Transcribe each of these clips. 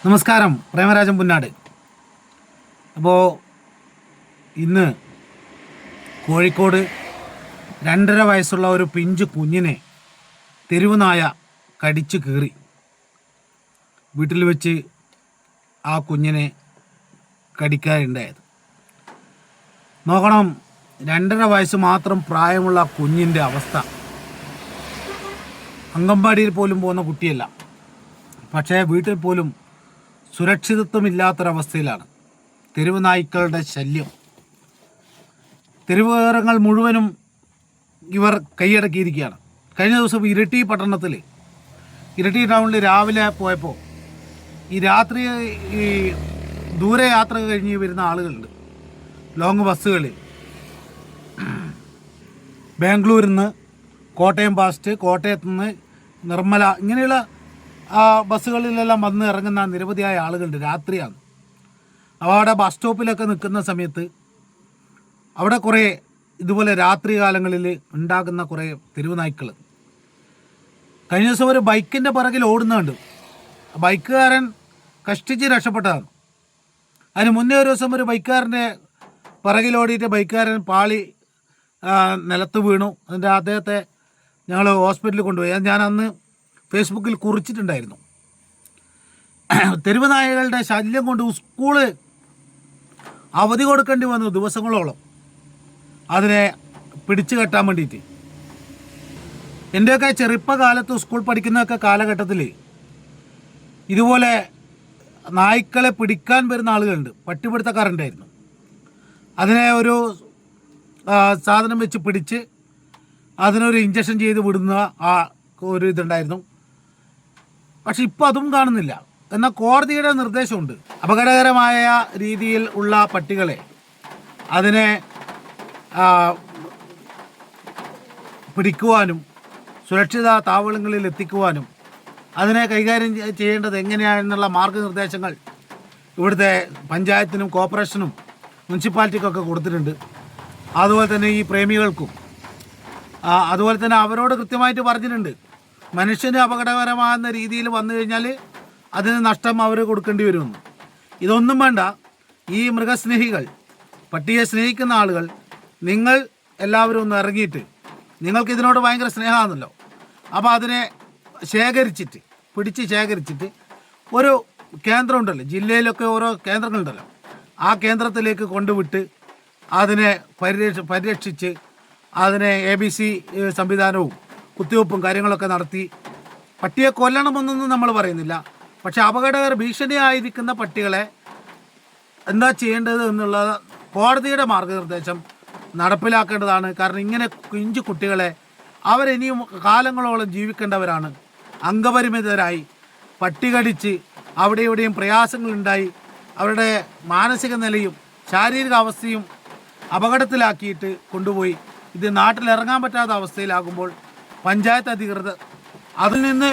നമസ്കാരം, പ്രേമരാജൻ പുന്നാട്. അപ്പോൾ ഇന്ന് കോഴിക്കോട് 2.5 വയസ്സുള്ള ഒരു പിഞ്ചു കുഞ്ഞിനെ തെരുവ് നായ കടിച്ചു കീറി. വീട്ടിൽ വെച്ച് ആ കുഞ്ഞിനെ കടിക്കാനുണ്ടായത്. നോക്കണം, 2.5 വയസ്സ് മാത്രം പ്രായമുള്ള കുഞ്ഞിൻ്റെ അവസ്ഥ. അംഗൻവാടിയിൽ പോലും പോകുന്ന കുട്ടിയല്ല, പക്ഷേ വീട്ടിൽ പോലും സുരക്ഷിതത്വമില്ലാത്തൊരവസ്ഥയിലാണ്. തെരുവ് നായ്ക്കളുടെ ശല്യം. തെരുവുകയറങ്ങൾ മുഴുവനും ഇവർ കൈയടക്കിയിരിക്കുകയാണ്. കഴിഞ്ഞ ദിവസം ഇരിട്ടി പട്ടണത്തിൽ, ഇരിട്ടി ടൗണിൽ രാവിലെ പോയപ്പോൾ ഈ രാത്രി ദൂരെ യാത്ര കഴിഞ്ഞ് വരുന്ന ആളുകളുണ്ട്. ലോങ് ബസ്സുകളിൽ ബാംഗ്ലൂരിൽ നിന്ന് കോട്ടയം പാസ്റ്റ്, കോട്ടയത്തു നിന്ന് നിർമ്മല, ഇങ്ങനെയുള്ള ബസ്സുകളിലെല്ലാം വന്ന് ഇറങ്ങുന്ന നിരവധിയായ ആളുകളുണ്ട്. രാത്രിയാണ്. അവിടെ ബസ് സ്റ്റോപ്പിലൊക്കെ നിൽക്കുന്ന സമയത്ത് അവിടെ കുറേ ഇതുപോലെ രാത്രി കാലങ്ങളിൽ ഉണ്ടാകുന്ന കുറേ തെരുവ് നായ്ക്കൾ. കഴിഞ്ഞ ദിവസം ഒരു ബൈക്കിൻ്റെ പിറകിൽ ഓടുന്നുണ്ട്. ബൈക്കുകാരൻ കഷ്ടിച്ച് രക്ഷപ്പെട്ടതാണ്. അതിന് മുന്നേ ഒരു ദിവസം ഒരു ബൈക്കുകാരൻ്റെ പിറകിലോടിയിട്ട് ബൈക്കുകാരൻ പാളി നിലത്ത് വീണു. അതിൻ്റെ അദ്ദേഹത്തെ ഞങ്ങൾ ഹോസ്പിറ്റലിൽ കൊണ്ടുപോയി. ഞാൻ അന്ന് ഫേസ്ബുക്കിൽ കുറിച്ചിട്ടുണ്ടായിരുന്നു. തെരുവ് നായകളുടെ ശല്യം കൊണ്ട് സ്കൂള് അവധി കൊടുക്കേണ്ടി വന്നു ദിവസങ്ങളോളം അതിനെ പിടിച്ചു കെട്ടാൻ വേണ്ടിയിട്ട്. എൻ്റെയൊക്കെ ചെറുപ്പകാലത്ത് സ്കൂൾ പഠിക്കുന്നതൊക്കെ കാലഘട്ടത്തിൽ ഇതുപോലെ നായ്ക്കളെ പിടിക്കാൻ വരുന്ന ആളുകളുണ്ട്. പട്ടിപിടുത്തക്കാരുണ്ടായിരുന്നു. അതിനെ ഒരു സാധനം വെച്ച് പിടിച്ച് അതിനൊരു ഇഞ്ചക്ഷൻ ചെയ്ത് വിടുന്ന ഒരു ഇതുണ്ടായിരുന്നു. പക്ഷെ ഇപ്പോൾ അതും കാണുന്നില്ല. എന്നാൽ കോടതിയുടെ നിർദ്ദേശമുണ്ട്. അപകടകരമായ രീതിയിൽ ഉള്ള പട്ടികളെ അതിനെ പിടിക്കുവാനും സുരക്ഷിത താവളങ്ങളിൽ എത്തിക്കുവാനും അതിനെ കൈകാര്യം ചെയ്യേണ്ടത് എങ്ങനെയാണെന്നുള്ള മാർഗനിർദ്ദേശങ്ങൾ ഇവിടുത്തെ പഞ്ചായത്തിനും കോർപ്പറേഷനും മുനിസിപ്പാലിറ്റിക്കൊക്കെ കൊടുത്തിട്ടുണ്ട്. അതുപോലെ തന്നെ ഈ പ്രേമികൾക്കും അതുപോലെ തന്നെ അവരോട് കൃത്യമായിട്ട് പറഞ്ഞിട്ടുണ്ട്. മനുഷ്യന് അപകടകരമാകുന്ന രീതിയിൽ വന്നു കഴിഞ്ഞാൽ അതിന് നഷ്ടം അവർ കൊടുക്കേണ്ടി വരുമെന്ന്. ഇതൊന്നും വേണ്ട. ഈ മൃഗസ്നേഹികൾ, പട്ടിയെ സ്നേഹിക്കുന്ന ആളുകൾ, നിങ്ങൾ എല്ലാവരും ഒന്ന് ഇറങ്ങിയിട്ട്, നിങ്ങൾക്ക് ഇതിനോട് ഭയങ്കര സ്നേഹമാണല്ലോ, അപ്പോൾ അതിനെ പിടിച്ച് ശേഖരിച്ചിട്ട് ഒരു കേന്ദ്രം ഉണ്ടല്ലോ, ജില്ലയിലൊക്കെ ഓരോ കേന്ദ്രങ്ങളുണ്ടല്ലോ, ആ കേന്ദ്രത്തിലേക്ക് കൊണ്ടുവിട്ട് അതിനെ പരിരക്ഷിച്ച് അതിനെ ABC സംവിധാനവും കുത്തിവെപ്പും കാര്യങ്ങളൊക്കെ നടത്തി. പട്ടിയെ കൊല്ലണമെന്നൊന്നും നമ്മൾ പറയുന്നില്ല. പക്ഷെ ഭീഷണിയായിരിക്കുന്ന പട്ടികളെ എന്താ ചെയ്യേണ്ടത് എന്നുള്ള കോടതിയുടെ മാർഗനിർദ്ദേശം നടപ്പിലാക്കേണ്ടതാണ്. കാരണം ഇങ്ങനെ പിഞ്ചു കുട്ടികളെ അവരിനിയും കാലങ്ങളോളം ജീവിക്കേണ്ടവരാണ്. അംഗപരിമിതരായി പട്ടി കടിച്ച് അവിടെ ഇവിടെയും പ്രയാസങ്ങളുണ്ടായി അവരുടെ മാനസിക നിലയും ശാരീരിക അവസ്ഥയും അപകടത്തിലാക്കിയിട്ട് കൊണ്ടുപോയി ഇത് നാട്ടിലിറങ്ങാൻ പറ്റാത്ത അവസ്ഥയിലാകുമ്പോൾ പഞ്ചായത്ത് അധികൃതർ അതിൽ നിന്ന്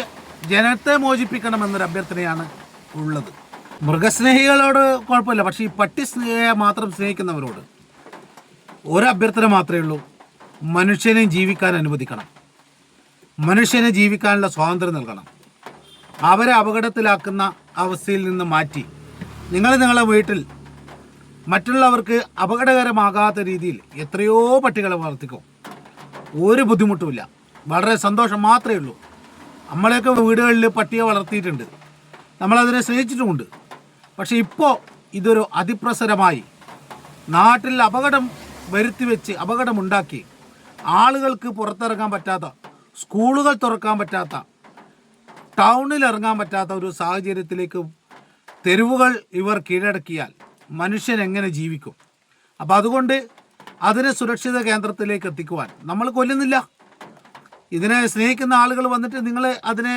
ജനത്തെ മോചിപ്പിക്കണമെന്നൊരു അഭ്യർത്ഥനയാണ് ഉള്ളത്. മൃഗസ്നേഹികളോട് കുഴപ്പമില്ല, പക്ഷേ ഈ പട്ടി മാത്രം സ്നേഹിക്കുന്നവരോട് ഒരു അഭ്യർത്ഥന മാത്രമേ ഉള്ളൂ. മനുഷ്യനെ ജീവിക്കാൻ അനുവദിക്കണം. മനുഷ്യനെ ജീവിക്കാനുള്ള സ്വാതന്ത്ര്യം നൽകണം. അവരെ അപകടത്തിലാക്കുന്ന അവസ്ഥയിൽ നിന്ന് മാറ്റി നിങ്ങളുടെ വീട്ടിൽ മറ്റുള്ളവർക്ക് അപകടകരമാകാത്ത രീതിയിൽ എത്രയോ പട്ടികളെ വളർത്തിക്കും. ഒരു ബുദ്ധിമുട്ടുമില്ല, വളരെ സന്തോഷം മാത്രമേ ഉള്ളൂ. നമ്മളെയൊക്കെ വീടുകളിൽ പട്ടിയെ വളർത്തിയിട്ടുണ്ട്, നമ്മളതിനെ സ്നേഹിച്ചിട്ടുമുണ്ട്. പക്ഷേ ഇപ്പോൾ ഇതൊരു അതിപ്രസരമായി നാട്ടിൽ അപകടം വരുത്തിവെച്ച് അപകടമുണ്ടാക്കി ആളുകൾക്ക് പുറത്തിറങ്ങാൻ പറ്റാത്ത, സ്കൂളുകൾ തുറക്കാൻ പറ്റാത്ത, ടൗണിൽ ഇറങ്ങാൻ പറ്റാത്ത ഒരു സാഹചര്യത്തിലേക്ക് തെരുവുകൾ ഇവർ കീഴടക്കിയാൽ മനുഷ്യൻ എങ്ങനെ ജീവിക്കും? അപ്പോൾ അതുകൊണ്ട് അതിനെ സുരക്ഷിത കേന്ദ്രത്തിലേക്ക് എത്തിക്കുവാൻ നമ്മൾ കൊല്ലുന്നില്ല. ഇതിനെ സ്നേഹിക്കുന്ന ആളുകൾ വന്നിട്ട് നിങ്ങൾ അതിനെ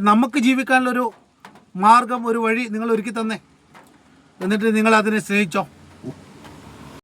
നമുക്ക് ജീവിക്കാനുള്ളൊരു മാർഗം, ഒരു വഴി നിങ്ങൾ ഒരുക്കി തന്നേ. എന്നിട്ട് നിങ്ങൾ അതിനെ സ്നേഹിച്ചോ.